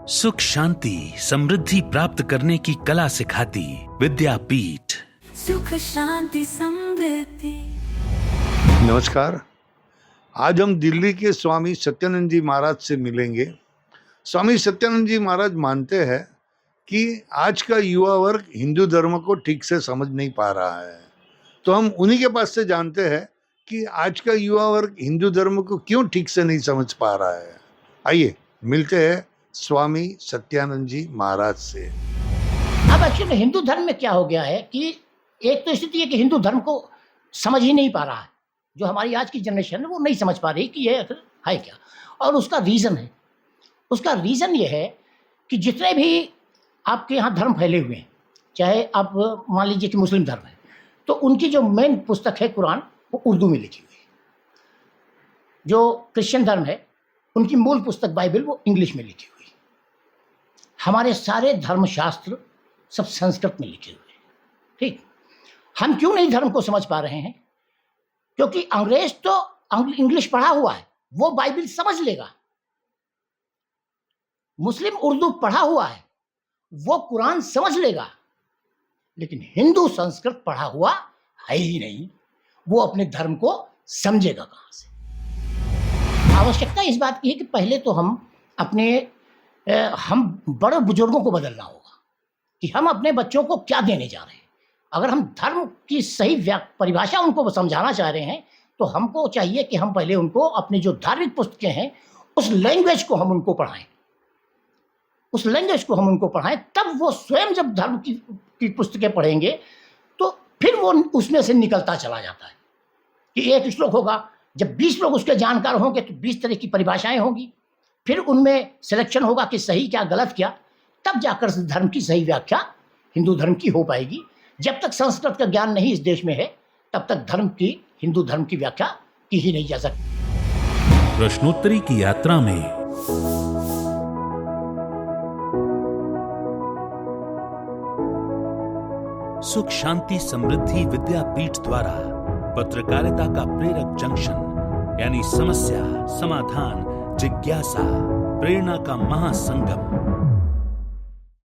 सुख शांति समृद्धि प्राप्त करने की कला सिखाती विद्यापीठ। सुख शांति समृद्धि। नमस्कार। आज हम दिल्ली के स्वामी सत्यानंद जी महाराज से मिलेंगे। स्वामी सत्यानंद जी महाराज मानते हैं कि आज का युवा वर्ग हिंदू धर्म को ठीक से समझ नहीं पा रहा है, तो हम उन्हीं के पास से जानते हैं कि आज का युवा वर्ग हिंदू धर्म को क्यों ठीक से नहीं समझ पा रहा है। आइए मिलते हैं स्वामी सत्यानंद जी महाराज से। अब एक्चुअली हिंदू धर्म में क्या हो गया है कि एक तो स्थिति है कि हिंदू धर्म को समझ ही नहीं पा रहा है, जो हमारी आज की जनरेशन है वो नहीं समझ पा रही कि ये आखिर है क्या। और उसका रीज़न ये है कि जितने भी आपके यहाँ धर्म फैले हुए हैं, चाहे आप मान लीजिए कि मुस्लिम धर्म है, तो उनकी जो मेन पुस्तक है कुरान, वो उर्दू में लिखी हुई है। जो क्रिश्चियन धर्म है उनकी मूल पुस्तक बाइबल वो इंग्लिश में लिखी हुई है। हमारे सारे धर्मशास्त्र सब संस्कृत में लिखे हुए हैं। ठीक, हम क्यों नहीं धर्म को समझ पा रहे हैं? क्योंकि अंग्रेज तो इंग्लिश पढ़ा हुआ है, वो बाइबल समझ लेगा। मुस्लिम उर्दू पढ़ा हुआ है, वो कुरान समझ लेगा। लेकिन हिंदू संस्कृत पढ़ा हुआ है ही नहीं, वो अपने धर्म को समझेगा कहां से? आवश्यकता इस बात की है कि पहले तो हम बड़े बुजुर्गों को बदलना होगा कि हम अपने बच्चों को क्या देने जा रहे हैं। अगर हम धर्म की सही परिभाषा उनको समझाना चाह रहे हैं, तो हमको चाहिए कि हम पहले उनको अपनी जो धार्मिक पुस्तकें हैं उस लैंग्वेज को हम उनको पढ़ाएं। तब वो स्वयं जब धर्म की पुस्तकें पढ़ेंगे तो फिर वो उसमें से निकलता चला जाता है कि एक श्लोक होगा, जब 20 लोग उसके जानकार होंगे तो 20 तरह की परिभाषाएं होंगी, फिर उनमें सिलेक्शन होगा कि सही क्या गलत क्या, तब जाकर धर्म की सही व्याख्या हिंदू धर्म की हो पाएगी। जब तक संस्कृत का ज्ञान नहीं इस देश में है, तब तक हिंदू धर्म की व्याख्या की ही नहीं जा सकती। प्रश्नोत्तरी की यात्रा में सुख शांति समृद्धि विद्यापीठ द्वारा पत्रकारिता का प्रेरक जंक्शन यानी समस्या समाधान जिज्ञासा प्रेरणा का महासंगम